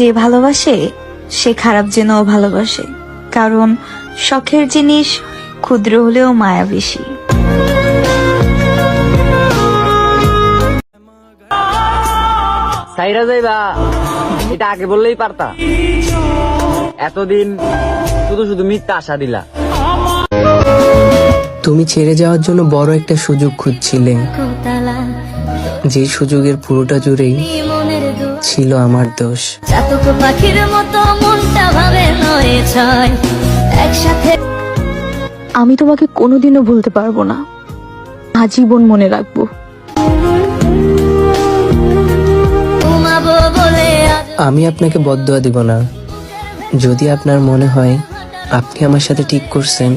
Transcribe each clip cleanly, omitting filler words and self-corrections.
যে ভালোবাসে সে খারাপ জেনেও ভালোবাসে, কারণ শখের জিনিস ক্ষুদ্র হলেও মায়া বেশি। সাইরা যাইবা এটা আগে বললেই পারতা, এতদিন শুধু শুধু মিথ্যা আশা দিলা। তুমি ছেড়ে যাওয়ার জন্য বড় একটা সুযোগ খুঁজছিলে, যে সুযোগের পুরোটা জুড়েই ছিল আমার দোষ। চাতক পাখির মতো মনটা ভাবে নয় ছয় একসাথে। আমি তোমাকে কোনোদিনও ভুলতে পারবো না, আজীবন মনে রাখবো। ঘুমাবো বলে আমি আপনাকে বদদোয়া দিব না। যদি আপনার মনে হয় আপনি আমার সাথে ঠিক করছেন,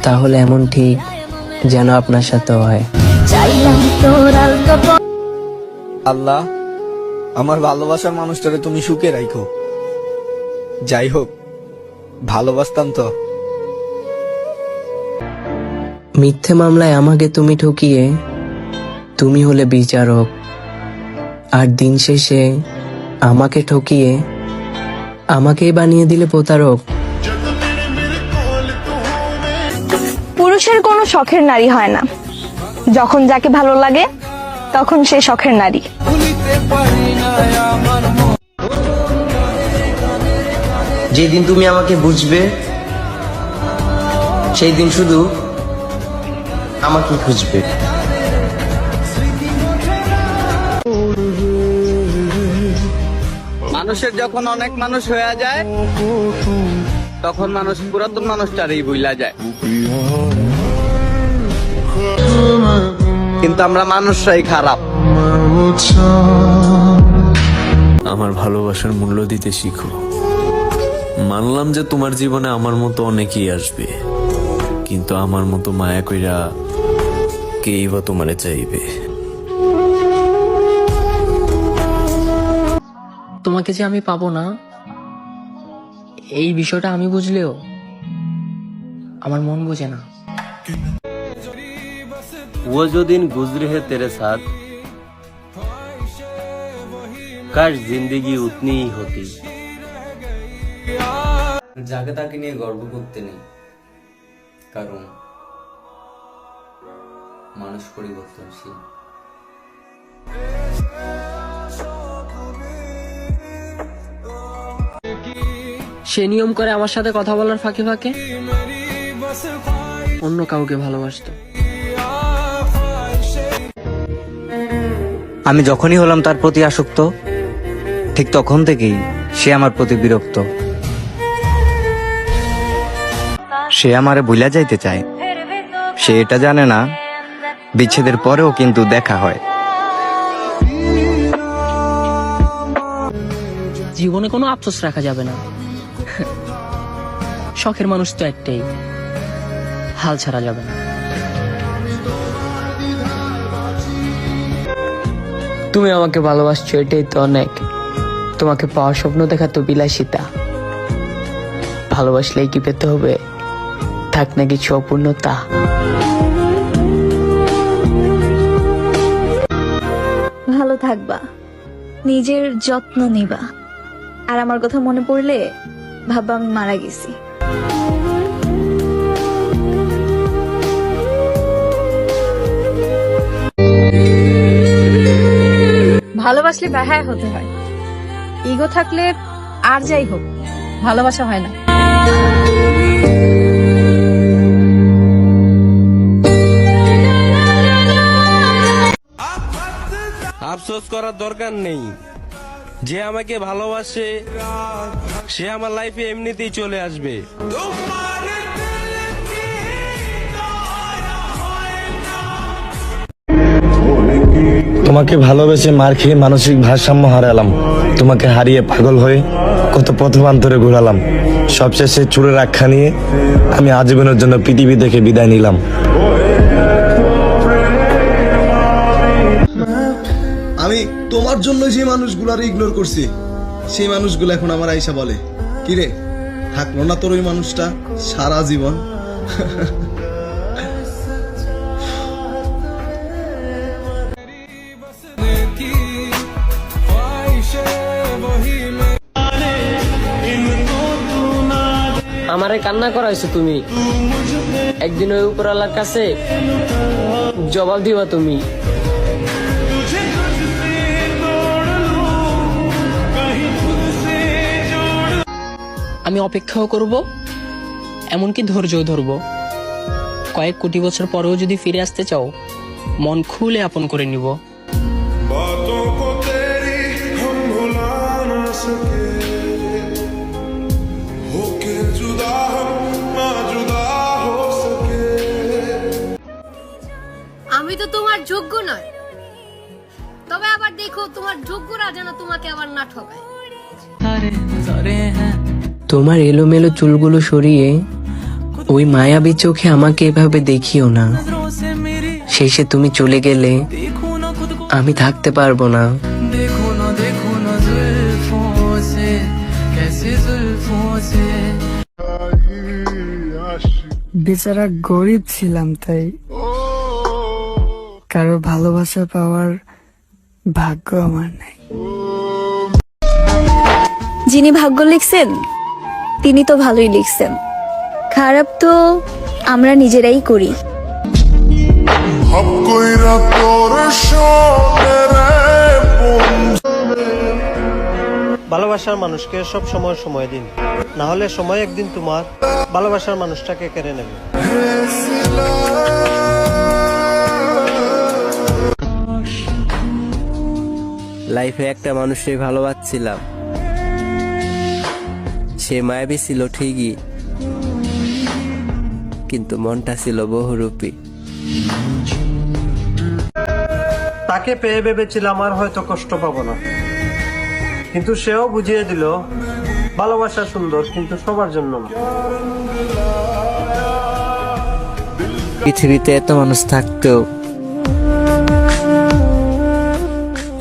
তাহলে এমন ঠিক যেন আপনার সাথেও হয়। চাইলাম তোর আলতো আল্লাহ, আমার ভালোবাসার মানুষটারে তুমি সুখে রাখো। যাই হোক, ভালোবাসতাম তো। মিথ্যে মামলায় আমাকে তুমি ঠকিয়ে তুমি হলে বিচারক, আর দিন শেষে আমাকে ঠকিয়ে আমাকেই বানিয়ে দিলে প্রতারক। পুরুষের কোনো শখের নারী হয় না, যখন যাকে ভালো লাগে তখন সে শখের নারী। যেদিন তুমি আমাকে বুঝবে সেই দিন শুধু আমাকে খুঁজবে। মানুষের যখন অনেক মানুষ হয়ে যায়, তখন মানুষ পুরাতন মানুষটারই ভুলা যায়। কিন্তু আমরা মানুষরাই খারাপ। আমার ভালোবাসার মূল্য দিতে শিখো। মানলাম যে তোমার জীবনে আমার মতো অনেকেই আসবে, কিন্তু আমার মতো মায়া কইরা কেই বা তোমারে চাইবে। তোমাকে যে আমি পাবো না, এই বিষয়টা আমি বুঝলেও আমার মন বোঝে না। वो जो दिन गुजरे है तेरे साथ, काश जिंदगी उतनी ही होती। যাকে তাকে নিয়ে গর্ব করতে নেই, কারণ মানুষ পরিবর্তনশীল। সে নিয়ম করে আমার সাথে কথা বলার ফাঁকে ফাঁকে অন্য কাউকে ভালোবাসতো। আমি যখনই হলাম তার প্রতি আসক্ত, ঠিক তখন থেকেই সে আমার প্রতি বিরক্ত। সে আমারে ভুলা যাইতে চায়, সে এটা জানে না বিচ্ছেদের পরেও কিন্তু দেখা হয়। জীবনে কোনো আফসোস রাখা যাবে না। শখের মানুষ তো একটাই, হাল ছাড়া যাবে না। তুমি আমাকে ভালোবাসছো, এটাই তো অনেক। তোমাকে পাওয়ার স্বপ্ন দেখা তো বিলাসিতা। ভালোবাসলেই কি পেতে হবে? থাক না কিছু অপূর্ণতা। ভালো থাকবা, নিজের যত্ন নিবা, আর আমার কথা মনে পড়লে ভাববা আমি মারা গেছি। ভালোবাসলে বেহায়া হতে হয়, ইগো থাকলে আর যাই হোক ভালোবাসা হয় না। আফসোস করার দরকার নেই, যে আমাকে ভালোবাসে সে আমার লাইফে এমনিতেই চলে আসবে। তোমাকে ভালোবেসে মার খেয়ে মানসিক ভারসাম্য হারালাম। তোমাকে হারিয়ে পাগল হয়ে কত পথবান্তরে ঘোরালাম। সবশেষে চূড়ের আখ্যা নিয়ে আমি আজীবনের জন্য পৃথিবী থেকে বিদায় নিলাম। আমি তোমার জন্য যে মানুষগুলার ইগনোর করছি, সেই মানুষগুলো এখন আমার আইসা বলে, কিরে থাকলো না তোর ওই মানুষটা সারা জীবন? আমারে কান্না করাইছো তুমি, একদিন ওই উপরওয়ালার কাছে জবাব দিবা তুমি। আমি অপেক্ষাও করব, এমনকি ধৈর্যও ধরব। কয়েক কোটি বছর পরেও যদি ফিরে আসতে চাও, মন খুলে আপন করে নিব। আমি তো তোমার যোগ্য নয়, তবে আবার দেখো তোমার যোগ্যরা যেন তোমাকে আবার না ঠকায়। তোমার এলোমেলো চুলগুলো সরিয়ে ওই মায়াবী চোখে আমাকে এভাবে দেখিও না। শেষে তুমি চলে গেলে আমি থাকতে পারবো না। বেচারা গরিব ছিলাম, তাই কারো ভালোবাসা পাওয়ার ভাগ্য আমার নাই। যিনি ভাগ্য লিখছেন তিনি তো ভালোই লিখছেন, খারাপ তো আমরা নিজেরাই করি। ভালোবাসার মানুষকে সব সময় সময় দিন, না হলে সময় একদিন তোমার ভালোবাসার মানুষটাকে কেড়ে নেবে। লাইফে একটা মানুষকে ভালোবাসছিলাম, সে মায়াবী ছিল ঠিকই, কিন্তু মনটা ছিল বহুরূপী। তাকে পেয়ে ভেবেছিলাম আর হয়তো কষ্ট পাবো না, কিন্তু সেও বুঝিয়ে দিল ভালোবাসা সুন্দর, কিন্তু সবার জন্য না। পৃথিবীতে এত মানুষ থাকতেও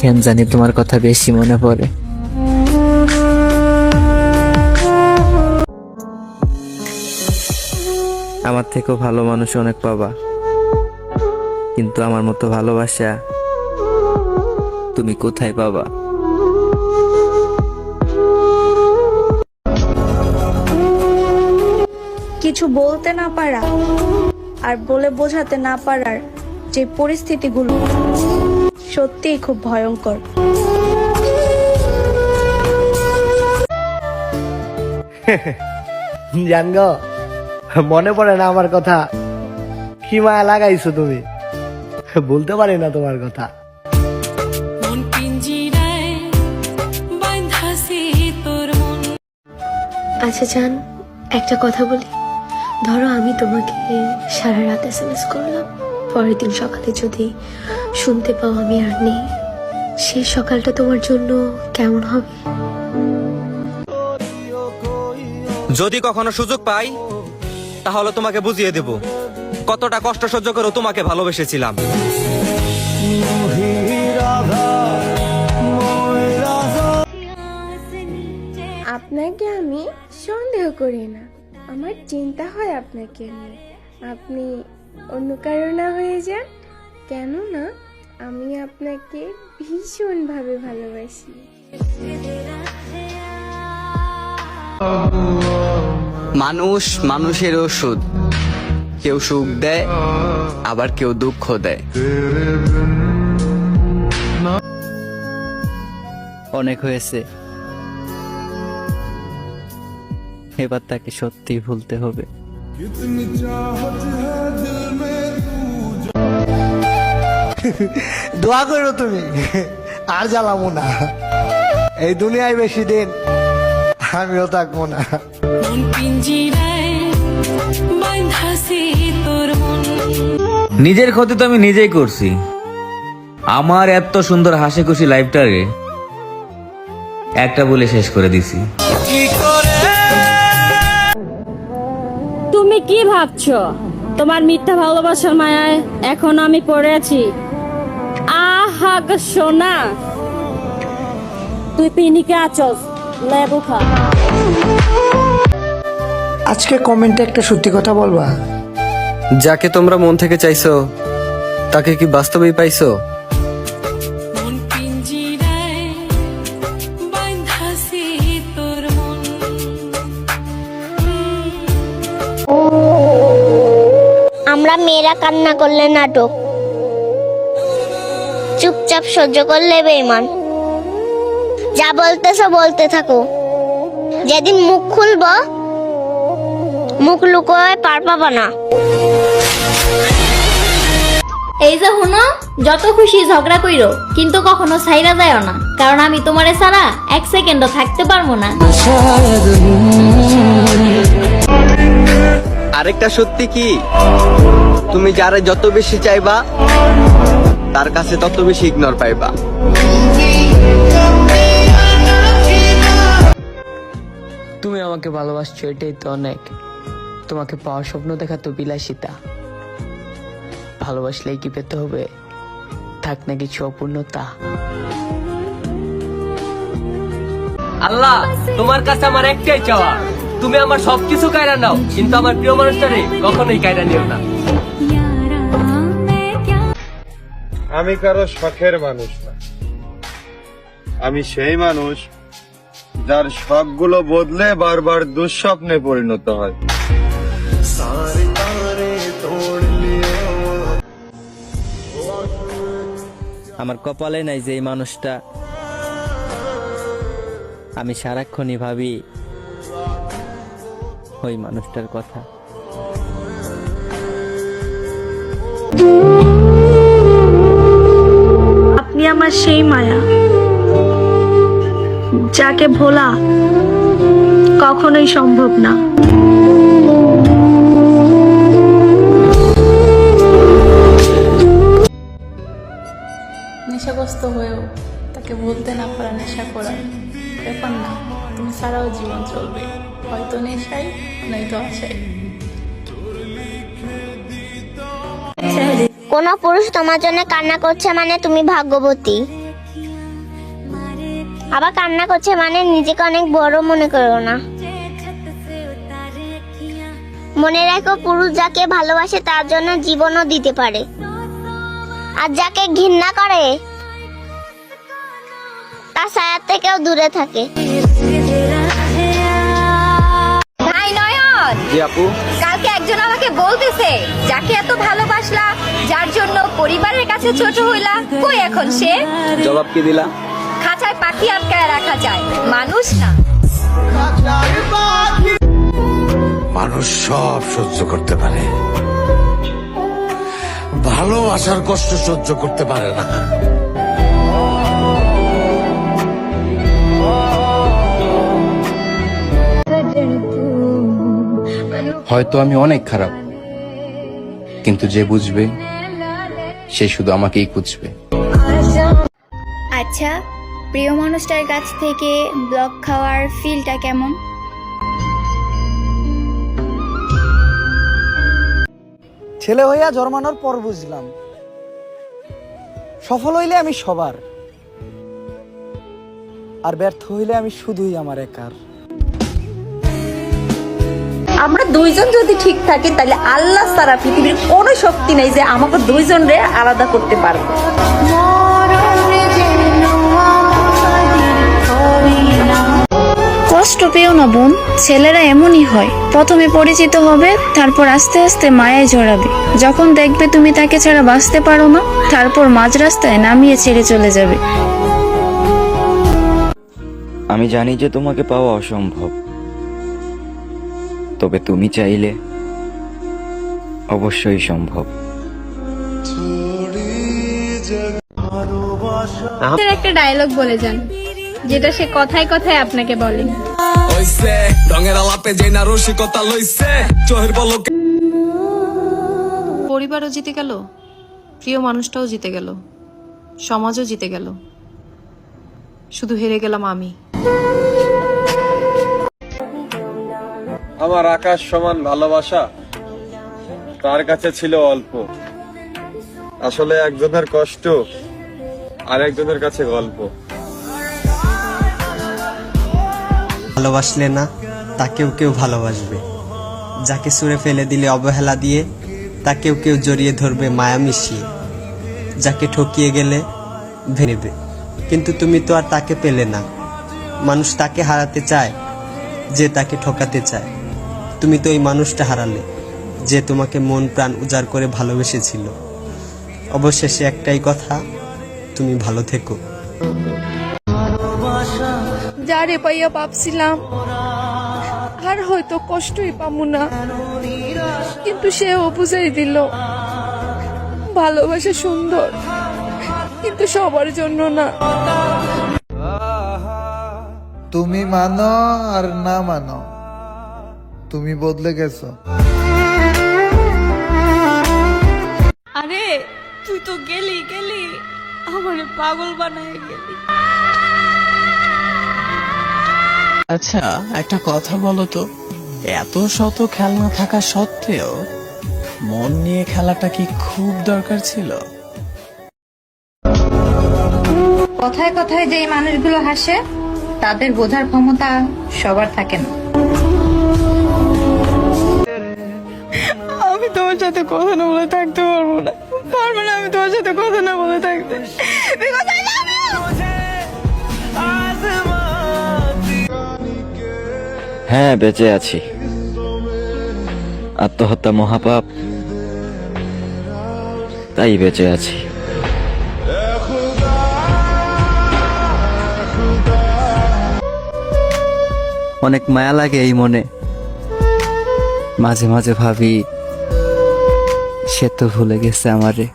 কেন জানি তোমার কথা বেশি মনে পড়ে। আমার থেকেও ভালো মানুষ অনেক পাবা, কিন্তু আমার মতো ভালোবাসা তুমি কোথায় পাবা? কিছু বলতে না পারা আর বলে বোঝাতে না পারার যে পরিস্থিতিগুলো সত্যিই খুব ভয়ঙ্কর। জানগ, মনে পড়ে না আমার কথা? কি মায়া লাগাইছো তুমি, বলতে পারি না তোমার কথা। আচ্ছা জান, একটা কথা বলি। ধরো আমি তোমাকে সারা রাত SMS করলাম, পরের দিন সকালে যদি শুনতে পাও আমি আর নেই, সেই সকালটা তোমার জন্য কেমন হবে? যদি কখনো সুযোগ পাই তাহলে তোমাকে বুঝিয়ে দেব কতটা কষ্ট সহ্য করে তোমাকে ভালোবেসেছিলাম। আপনাকে আমি সন্দেহ করি না, আমার চিন্তা হয় আপনাকে নিয়ে। আপনি অন্য কারো না হয়ে যান, কেননা আমি আপনাকে ভীষণভাবে ভালোবাসি। মানুষ মানুষের ওষুধ, কেউ সুখ দেয় আবার কেউ দুঃখ দেয়। অনেক হয়েছে, এবার তাকে সত্যি ভুলতে হবে। দোয়া করো তুমি, আর জ্বালাবো না। এই দুনিয়ায় বেশি দিন আমিও থাকবো না। নিজের ক্ষতি তো আমি নিজেই করছি। আমার এত সুন্দর হাসি খুশি লাইফটারে একটা বলে শেষ করে দিছি। তুমি কি ভাবছো তোমার মিথ্যা ভালোবাসার মায়ায় এখন আমি পড়ে আছি? আহা গো সোনা, তুই পিনিকে আছস, লেবু খা। আজকে কমেন্টে একটা সত্যি কথা বলবা? যাকে তোমরা মন থেকে চাইছো তাকে কি বাস্তবেই পাইছো? মেয়েরা কান্না করলে নাটক, চুপচাপ সহ্য করলে বেঈমান। যা বলতেছো বলতে থাকো, যেদিন মুখ খুলবো মুখ লুকোয় পার পাবা না। এই যে হুনো, যত খুশি ঝগড়া কইরো, কিন্তু কখনো ছাইরা যায়ও না, কারণ আমি তোমারে ছাড়া এক সেকেন্ডও থাকতে পারবো না। আরেকটা সত্যি কি, তুমি যারা যত বেশি চাইবা তার কাছে তত বেশি ইগনোর পাইবা। তুমি আমাকে ভালোবাসছো, এটাই তো অনেক। তোমাকে পাওয়ার স্বপ্ন দেখা তো বিলাসিতা। ভালোবাসলেই কি পেতে হবে, থাক না কিছু অপূর্ণতা। আল্লাহ, তোমার কাছে আমার একটাই চাওয়া, তুমি আমার সবকিছু কায়রা নাও, কিন্তু আমার প্রিয় মানুষটারে কখনোই কায়রা নিও না। আমি কারো শখের মানুষ না, আমি সেই মানুষ যার শখগুলো বদলে বারবার দুঃস্বপ্নে পরিণত হয়। আমার কপালে নাই যে এই মানুষটা, আমি সারাক্ষণই ভাবি ওই মানুষটার কথা। আপনি আমার সেই মায়া, যাকে ভোলা কখনোই সম্ভব না। নেশাগ্রস্ত হয়েও তাকে বলতে না পারা নেশা করার ব্যাপার না, তুমি সারাও জীবন চলবে, হয়তো নেশাই নয়তো আশাই। কোন পুরুষ তোমার জন্য কান্না করছে মানে তুমি ভাগ্যবতী, আবার কান্না করছে মানে নিজেকে অনেক বড় মনে করো না। মনে রাখো, পুরুষ যাকে ভালোবাসে তার জন্য জীবনও দিতে পারে, আর যাকে ঘৃণা করে তার ছায়া থেকেও দূরে থাকে। ভাই নয়ন, জি আপু। কালকে একজন আমাকে বলতেছে, যাকে এত ভালোবাসলা, যার জন্য পরিবারের কাছে ছোট হইলা, কই এখন সে? জবাব কি দিলা? খাঁচায় পাখি আটকায় রাখা যায়, মানুষ না। মানুষ সব সহ্য করতে পারে, ভালোবাসার কষ্ট সহ্য করতে পারে না। হয়তো আমি অনেক খারাপ, কিন্তু যে বুঝবে সে শুধু আমাকেই খুঁজবে। আচ্ছা, প্রিয় মানুষটার কাছ থেকে ব্লক খাওয়ার ফিলটা কেমন? ছেলে হইয়া জন্মানোর পর বুঝলাম, সফল হইলে আমি সবার, আর ব্যর্থ হইলে আমি শুধুই আমার একার। আমরা দুইজন যদি ঠিক থাকি, তাহলে আল্লাহ ছাড়া পৃথিবীর কোনো শক্তি নেই যে আমাকে দুইজনরে আলাদা করতে পারবে। কষ্ট পেও না বোন, ছেলেরা এমনই হয়। প্রথমে পরিচিত হবে, তারপর আস্তে আস্তে মায়ায় জড়াবে। যখন দেখবে তুমি তাকে ছাড়া বাঁচতে পারো না, তারপর মাঝ রাস্তায় নামিয়ে ছেড়ে চলে যাবে। আমি জানি যে তোমাকে পাওয়া অসম্ভব, তবে তুমি চাইলে অবশ্যই সম্ভব। একটা ডায়লগ বলে যান, যেটা সে কথায় কথায় আপনাকে বলে। পরিবারও জিতে গেল, প্রিয় মানুষটাও জিতে গেল, সমাজও জিতে গেল, শুধু হেরে গেলাম আমি। আমার আকাশ সমান ভালোবাসা তার কাছে ছিল অল্প। আসলে একজনের কষ্ট আর একজনের কাছে গল্প। ভালোবাসলে না তাকেও কেউ ভালোবাসবে, যাকে ছুঁড়ে ফেলে দিলে অবহেলা দিয়ে তাকেও কেউ জড়িয়ে ধরবে মায়া মিশিয়ে, যাকে ঠকিয়ে গেলে ভেবে। কিন্তু তুমি তো আর তাকে পেলে না। মানুষ তাকে হারাতে চায় যে তাকে ঠকাতে চায়। তুমি তো ওই মানুষটা হারালে যে তোমাকে মন প্রাণ উজাড় করে ভালোবেসেছিল। অবশেষে একটাই কথা, তুমি ভালো থেকো। যারে পাইয়া ভাবছিলাম আর হয়তো কষ্টই পাবো না, কিন্তু সেও বুঝাই দিল ভালোবাসা সুন্দর, কিন্তু সবার জন্য না। তুমি মানো আর না মানো, তুমি বদলে গেছো। আরে তুই তো গেলি গেলি, আমার পাগল বানায় গেলি। আচ্ছা একটা কথা বলো তো, এত শত খেলনা থাকা সত্ত্বেও মন নিয়ে খেলাটা কি খুব দরকার ছিল? কথায় কথায় যে মানুষগুলো হাসে তাদের বোঝার ক্ষমতা সবার থাকে না। আমি তোমার সাথে কথা না বলে থাকতে পারবো না, আমি তোমার সাথে কথা না বলে থাকতে। Because I love you! হ্যাঁ বেঁচে আছি। আত্মহত্যা মহাপাপ, তাই বেঁচে আছি। অনেক মায়া লাগে এই মনে, মাঝে মাঝে ভাবি সে তো ভুলে গেছে আমারে।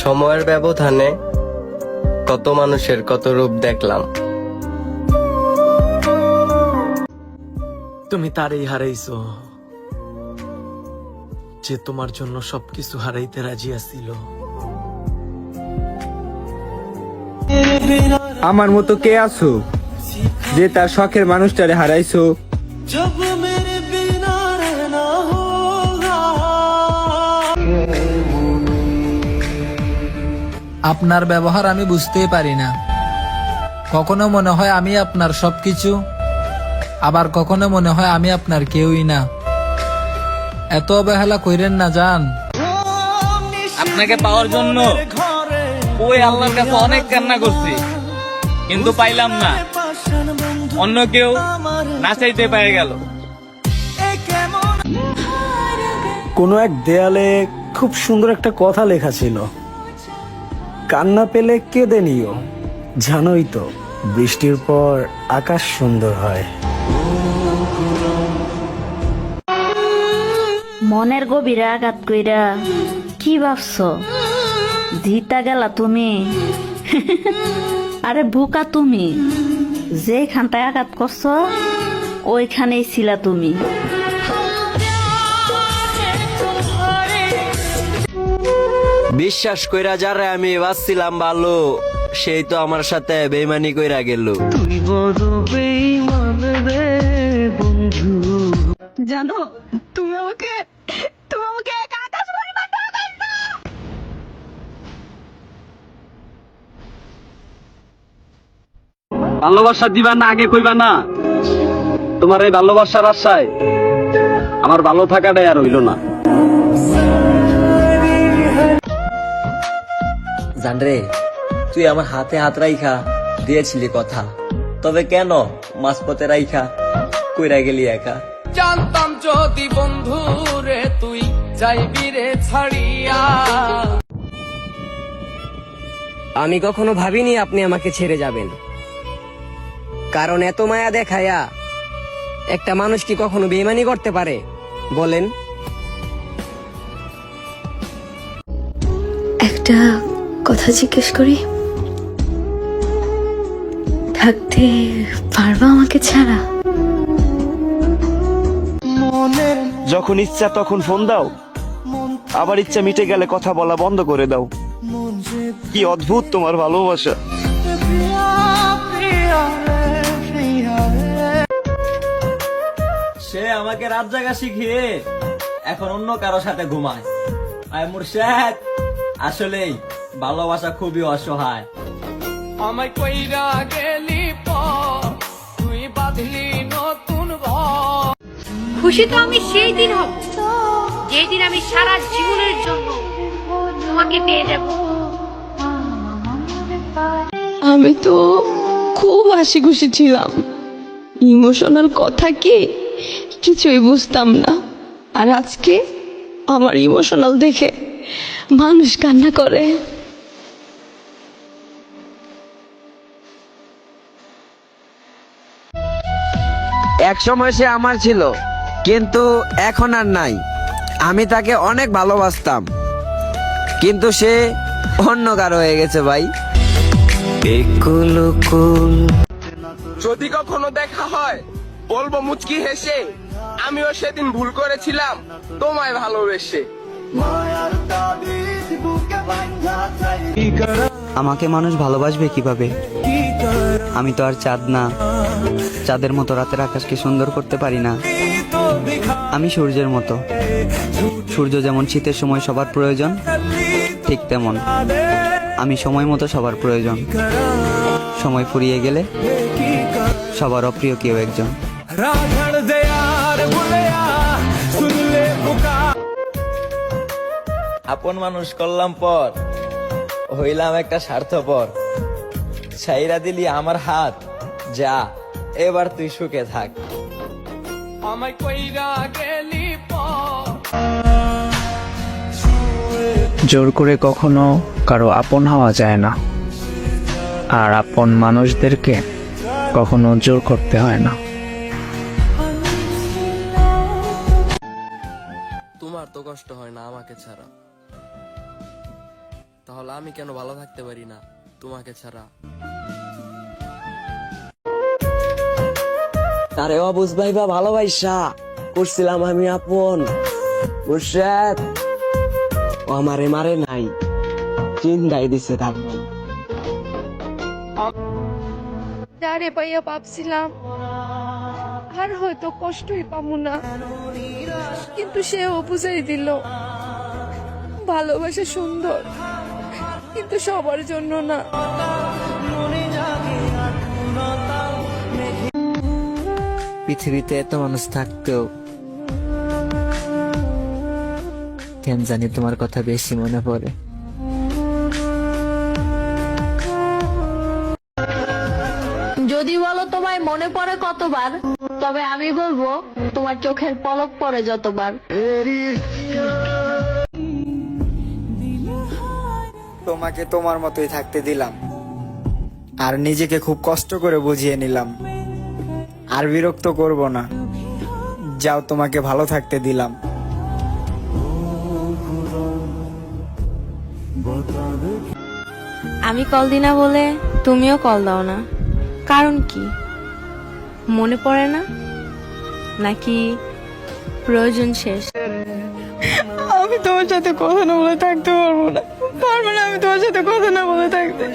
সময়ের ব্যবধানে কত মানুষের কত রূপ দেখলাম। তুমি তারই হারাইছো যে তোমার জন্য সবকিছু হারাইতে রাজি আছিল। আমার মতো কে আছো যে তার শখের মানুষটারে হারাইছো? আপনার ব্যবহার আমি বুঝতেই পারি না। কখনো মনে হয় আমি আপনার সবকিছু, আবার কখনো মনে হয় আমি আপনার কেউই না। এত অবহেলা কইরেন না জান। আপনাকে পাওয়ার জন্য ওই আল্লাহর কাছে অনেক কান্না করছি, কিন্তু পাইলাম না। অন্য কেউ না চাইতে পেয়ে গেল। কোনো এক দেয়ালে খুব সুন্দর একটা কথা লেখা ছিল, কান্না পেলে কেঁদে নিও, জানোই তো বৃষ্টির পর আকাশ সুন্দর হয়। মনের গভীরে আঘাত কইরা কি ভাবছো? জিতা গেলা তুমি? আরে বোকা তুমি, যেখানটায় আঘাত করছো ওইখানেই ছিলা তুমি। বিশ্বাস কইরা যারা আমি ভাবছিলাম ভালো, সেই তো আমার সাথে বেইমানি কইরা গেল। জানো তুমি আমাকে একা আকাশ পরিমাণ টাকা দিছো। ভালোবাসা দিবা না আগে কইবা না? তোমার এই ভালোবাসার আশায় আমার ভালো থাকাটাই আর হইল না। জানরে, তুই আমার হাতে হাত রাইখা দিয়েছিলি কথা, তবে কেন মাঝপথে রাইখা কইরা গেলি একা? জানতাম যদি বন্ধু রে তুই যাইবি রে ছাড়িয়া। আমি কখনো ভাবিনি আপনি আমাকে ছেড়ে যাবেন, কারণ এত মায়া দেখায়া একটা মানুষ কি কখনো বেইমানি করতে পারে বলেন? একটা কথা জিজ্ঞেস করি, থাকতে পারবা আমাকে ছাড়া? যখন ইচ্ছা তখন ফোন দাও, আবার ইচ্ছা মিটে গেলে কথা বলা বন্ধ করে দাও। কি অদ্ভুত তোমার ভালোবাসা। সে আমাকে রাত জাগা শিখিয়ে এখন অন্য কারো সাথে ঘুমায়। আয় মুর্শেদ, আসলেই ভালোবাসা খুবই অসহায়। আমায় কইরা গেলি পর তুই বাঁধলি নতুন ঘর। খুশি তো আমি সেই দিন হব যেই দিন আমি সারা জীবনের জন্য তোমাকে পেয়ে যাব। আমি তো খুব হাসি খুশি ছিলাম, ইমোশনাল কথা কি কিছুই বুঝতাম না, আর আজকে আমার ইমোশনাল দেখে মানুষ কান্না করে। এক সময় সে আমার ছিল, কিন্তু এখন আর নাই। আমি তাকে অনেক ভালোবাসতাম, কিন্তু সে অন্য কারো হয়ে গেছে ভাই। যদি কখনো দেখা হয় বলবো মুচকি হেসে, আমিও সেদিন ভুল করেছিলাম তোমায় ভালোবেসে। আমাকে মানুষ ভালোবাসবে কিভাবে? আমি তো আর চাঁদ না, চাঁদের মতো রাতের আকাশকে সুন্দর করতে পারি না। আমি সূর্যের মতো, সূর্য যেমন শীতের সময় সবার প্রয়োজন, ঠিক তেমন আমি সময় মতো সবার প্রয়োজন। সময় ফুরিয়ে গেলে সবার অপ্রিয় কেউ একজন। আপন মানুষ করলাম পর, হইলাম একটা স্বার্থপর। ছাইরা দিলি আমার হাত, যা এবার তুই সুখে থাক। আমায় কইরা গেলি জোর করে কখনো কারো আপন হওয়া যায় না, আর আপন মানুষদেরকে কখনো জোর করতে হয় না। তোমার তো কষ্ট হয় না আমাকে ছাড়া, তাহলে আমি কেন ভালো থাকতে পারি না তোমাকে ছাড়া? তারে অবুঝ ভাইবা ভালোবাসা করছিলাম আমি আপন, মুর্শেদ ও আমারে মারে নাই, চিন্তাই দিছে তার। যারে পাইয়া ভাবছিলাম আর হয়তো কষ্টই পাবো না, কিন্তু সেও বুঝাই দিল ভালোবাসা সুন্দর, কিন্তু সবার জন্য না। পৃথিবীতে এত মানুষ থাকতেও কেন জানি তোমার কথা বেশি মনে পড়ে। যদি বলো তোমায় মনে পড়ে কতবার, তবে আমি বলবো তোমার চোখের পলক পড়ে যতবার। তোমাকে তোমার মতোই থাকতে দিলাম, আর নিজেকে খুব কষ্ট করে বুঝিয়ে নিলাম। আর বিরক্ত করব না, যাও তোমাকে ভালো থাকতে দিলাম। আমি কল দিই না বলে তুমিও কল দাও না, কারণ কি? মনে পড়ে না, নাকি প্রয়োজন শেষ? আমি তোমার সাথে কথা না বলে থাকতে পারবো না, আমি তোমার সাথে কথা না বলে থাকতে।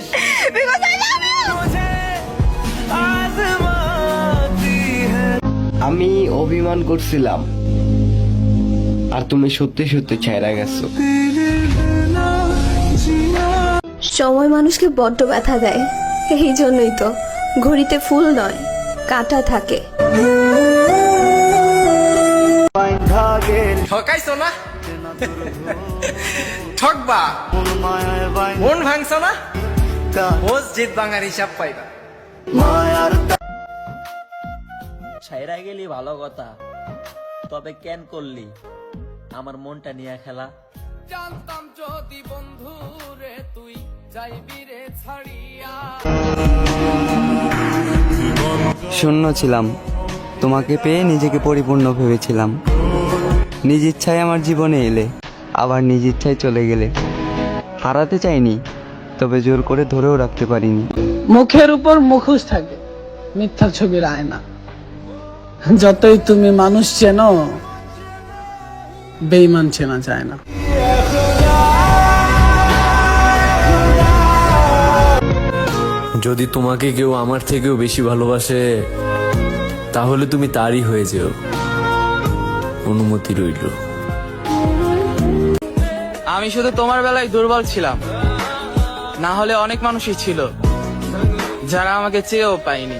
আমি অভিমান করছিলাম, আর তুমি সত্যি সত্যি ছাইরা গেছো। সময় মানুষকে বড্ড ব্যথা দেয়, এই জন্যই তো ঘড়িতে ফুল নয় কাঁটা থাকে। ঠকাইছো না, ঠকবা, মন ভাঙছো না, মসজিদ ভাঙার হিসাব পাইবা। ছাইরা গেলি ভালো কথা, তবে কেন করলি আমার মনটা নিয়ে খেলা? জানতাম যদি বন্ধু রে তুই যাইবি রে ছাড়িয়া। শূন্য ছিলাম, তোমাকে পেয়ে নিজেকে পরিপূর্ণ ভেবেছিলাম। নিজ ইচ্ছায় আমার জীবনে এলে, আবার নিজ ইচ্ছায় চলে গেলে। হারাতে চাইনি, তবে জোর করে ধরেও রাখতে পারিনি। মুখের উপর মুখোশ থাকে, মিথ্যা ছবির আয়না। যতই তুমি মানুষ চেনো, বেঈমান চেনা যায় না। যদি তোমাকে কেউ আমার থেকেও বেশি ভালোবাসে, তাহলে তুমি তারই হয়ে যেও, অনুমতি রইল। আমি শুধু তোমার বেলায় দুর্বল ছিলাম, না হলে অনেক মানুষই ছিল যারা আমাকে চেয়েও পায়নি।